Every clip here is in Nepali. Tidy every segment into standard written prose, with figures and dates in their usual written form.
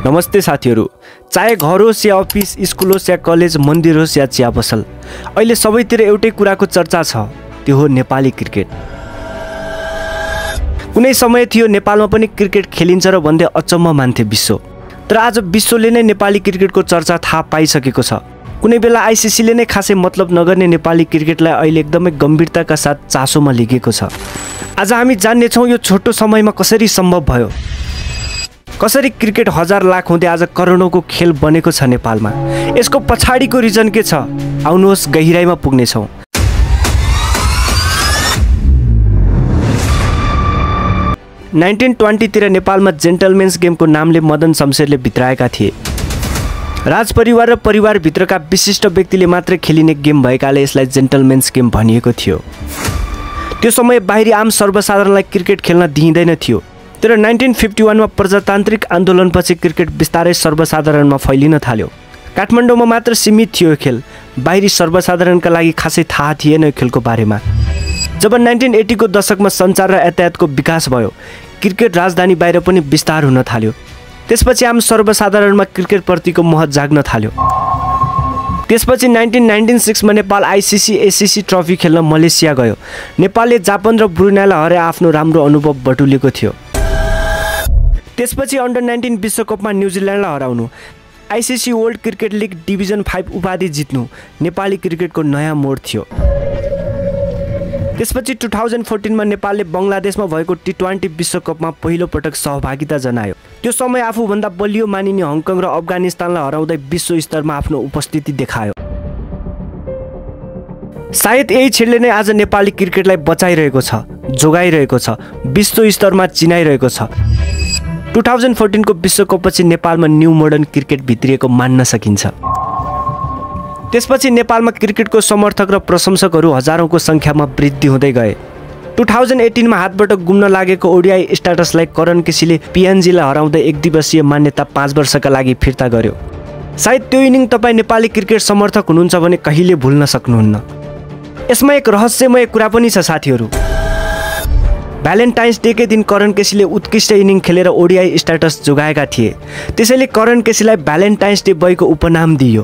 नमस्ते साथीहरू। चाहे घर होस् या अफिस, स्कुल होस् या कलेज, मन्दिर होस् या चिया पसल, अहिले सबैतिर एउटै कुराको चर्चा छ, त्यो हो नेपाली क्रिकेट। कुनै समय थियो नेपालमा पनि क्रिकेट खेलिन्छ र भन्दै अचम्म मान्थे विश्व। तर आज विश्वले नै नेपाली क्रिकेटको चर्चा थाहा पाइसकेको छ। कुनै बेला आइसिसीले नै खासै मतलब नगर्ने नेपाली क्रिकेटलाई अहिले एकदमै गम्भीरताका साथ चासोमा लिएको छ। आज हामी जान्नेछौँ यो छोटो समयमा कसरी सम्भव भयो, कसरी क्रिकेट हजार लाख हुँदै आज करोडौँको खेल बनेको छ नेपालमा। यसको पछाडिको रिजन के छ, आउनुहोस् गहिराइमा पुग्नेछौँ। नाइन्टिन 20 नेपालमा जेन्टलमेन्स गेमको नामले मदन शमशेरले भित्राएका थिए। राजपरिवार र परिवारभित्रका विशिष्ट व्यक्तिले मात्रै खेलिने गेम भएकाले यसलाई जेन्टलमेन्स गेम भनिएको थियो। त्यो समय बाहिरी आम सर्वसाधारणलाई क्रिकेट खेल्न दिइँदैन थियो। तर 1951 मा प्रजातान्त्रिक आन्दोलनपछि क्रिकेट बिस्तारै सर्वसाधारणमा फैलिन थाल्यो। काठमाडौँमा मात्र सीमित थियो खेल, बाहिरी सर्वसाधारणका लागि खासै थाहा थिएन खेलको बारेमा। जब 1980 को दशकमा सञ्चार र यातायातको विकास भयो, क्रिकेट राजधानी बाहिर पनि विस्तार हुन थाल्यो। त्यसपछि आम सर्वसाधारणमा क्रिकेटप्रतिको मोह जाग्न थाल्यो। त्यसपछि 1996 मा नेपाल आइसिसी एसिसी ट्रफी खेल्न मलेसिया गयो। नेपालले जापान र ब्रुनाईलाई हराए आफ्नो राम्रो अनुभव बटुलेको थियो। त्यसपछि अन्डर 19 विश्वकपमा न्युजिल्यान्डलाई हराउनु, ICC world cricket league division 5 उपाधि जित्नु नेपाली क्रिकेटको नयाँ मोड थियो। त्यसपछि 2014 मा नेपालले बङ्गलादेशमा भएको T20 विश्वकपमा पहिलो पटक सहभागिता जनायो। त्यो समय आफूभन्दा बलियो मानिने हङकङ र अफगानिस्तानलाई हराउँदै विश्व स्तरमा आफ्नो उपस्थिति देखायो। सायद यही क्षणले नै आज नेपाली क्रिकेटलाई बचाइरहेको छ, जोगाइरहेको छ, विश्व स्तरमा चिनाइरहेको छ। 2014 को विश्वकपपछि नेपालमा न्यू मोडर्न क्रिकेट भित्रिएको मान्न सकिन्छ। त्यसपछि नेपालमा क्रिकेटको समर्थक र प्रशंसकहरू हजारौंको सङ्ख्यामा वृद्धि हुँदै गए। 2018 मा हातबाट गुम्न लागेको ओडिआई स्ट्याटसलाई करण केसीले पिएनजीलाई हराउँदै एक दिवसीय मान्यता 5 वर्षका लागि फिर्ता गर्यो। सायद त्यो इनिङ तपाईँ नेपाली क्रिकेट समर्थक हुनुहुन्छ भने कहिले भुल्न सक्नुहुन्न। यसमा एक रहस्यमय कुरा पनि छ साथीहरू। भ्यालेन्टाइन्स डेकै दिन करण केसीले उत्कृष्ट इनिङ खेलेर ओडिआई स्ट्याटस जोगाएका थिए। त्यसैले करण केसीलाई भ्यालेन्टाइन्स डे बोयको उपनाम दिइयो।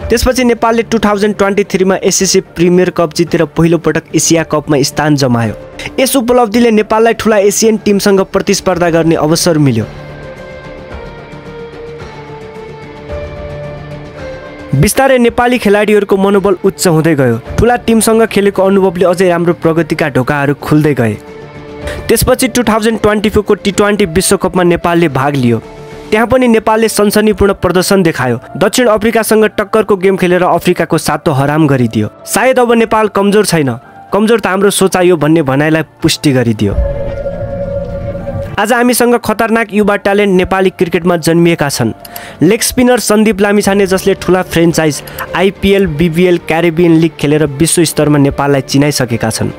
त्यसपछि नेपालले 2023 मा एसिसी प्रिमियर कप जितेर पहिलो पटक एसिया कपमा स्थान जमायो। यस उपलब्धिले नेपाललाई ठूला एसियन टिमसँग प्रतिस्पर्धा गर्ने अवसर मिल्यो। बिस्तारै नेपाली खेलाडीहरूको मनोबल उच्च हुँदै गयो। ठूला टिमसँग खेलेको अनुभवले अझै राम्रो प्रगतिका ढोकाहरू खुल्दै गए। त्यसपछि 2024 को T20 विश्वकपमा नेपालले भाग लियो। त्यहाँ पनि नेपालले सनसनीपूर्ण प्रदर्शन देखायो। दक्षिण अफ्रिकासँग टक्करको गेम खेलेर अफ्रिकाको सातो हराम गरिदियो। सायद अब नेपाल कमजोर छैन, कमजोर त हाम्रो सोचाइयो भन्ने भनाइलाई पुष्टि गरिदियो। आज हामीसँग खतरनाक युवा ट्यालेन्ट नेपाली क्रिकेटमा जन्मिएका छन्। लेग स्पिनर सन्दीप लामिछाने जसले ठूला फ्रेन्चाइज आइपिएल, बिबिएल, क्यारिबियन लिग खेलेर विश्व स्तरमा नेपाललाई चिनाइसकेका छन्।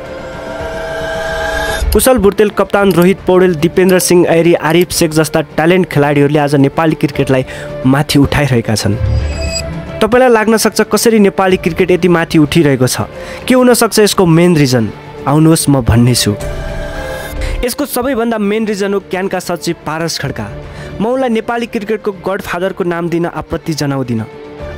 कुशल भुर्तेल, कप्तान रोहित पौडेल, दिपेन्द्र सिंह ऐरी, आरिफ शेख जस्ता ट्यालेन्ट खेलाडीहरूले आज नेपाली क्रिकेटलाई माथि उठाइरहेका छन्। तपाईलाई लाग्न सक्छ कसरी नेपाली क्रिकेट यति माथि उठिरहेको छ? के हुन सक्छ यसको मेन रिजन? आउनुहोस् म भन्नेछु। यसको सबैभन्दा मेन रिजन हो क्यानका सचिव पारस खड्का। म उनलाई नेपाली क्रिकेटको गडफादरको नाम दिन आपत्ति जनाउँदिन।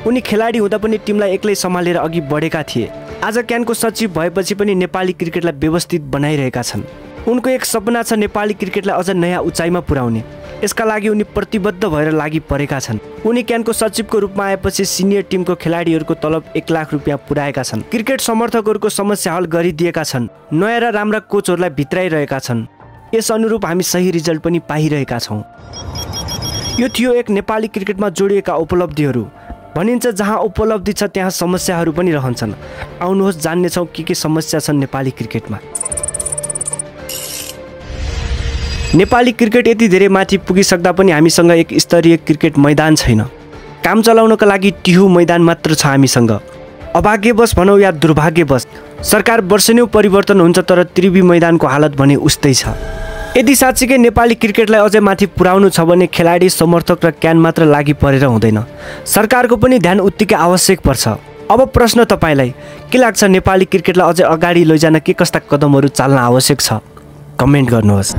उनी खेलाडी हुँदा पनि टिमलाई एक्लै सम्हालेर अघि बढेका थिए। आज क्यानको सचिव भएपछि पनि नेपाली क्रिकेटलाई व्यवस्थित बनाइरहेका छन्। उनको एक सपना छ नेपाली क्रिकेटलाई अझ नयाँ उचाइमा पुर्याउने। यसका लागि उनी प्रतिबद्ध भएर लागि परेका छन्। उनी क्यानको सचिवको रूपमा आएपछि सिनियर टिमको खेलाडीहरूको तलब 1 लाख रुपियाँ पुर्याएका छन्। क्रिकेट समर्थकहरूको समस्या हल गरिदिएका छन्। नयाँ र राम्रा कोचहरूलाई भित्राइरहेका छन्। यस अनुरूप हामी सही रिजल्ट पनि पाइरहेका छौँ। यो थियो एक नेपाली क्रिकेटमा जोडिएका उपलब्धिहरू। भनिन्छ जहाँ उपलब्धि छ त्यहाँ समस्याहरू पनि रहन्छन्। आउनुहोस् जान्नेछौँ के समस्या छन् नेपाली क्रिकेटमा। नेपाली क्रिकेट यति धेरै माथि पुगिसक्दा पनि हामीसँग एक स्तरीय क्रिकेट मैदान छैन। काम चलाउनका लागि टिहु मैदान मात्र छ हामीसँग। अभाग्यवश भनौँ या दुर्भाग्यवश सरकार वर्षेन्यौ परिवर्तन हुन्छ तर त्रिवी मैदानको हालत भने उस्तै छ। यदि साँच्चीकै नेपाली क्रिकेटलाई अझै माथि पुर्याउनु छ भने खेलाडी, समर्थक र क्यान मात्र लागि परेर हुँदैन, सरकारको पनि ध्यान उत्तिकै आवश्यक पर्छ। अब प्रश्न तपाईलाई के लाग्छ, नेपाली क्रिकेटलाई अझै अगाडि लैजान के कस्ता कदमहरू चाल्न आवश्यक छ? कमेन्ट गर्नुहोस्।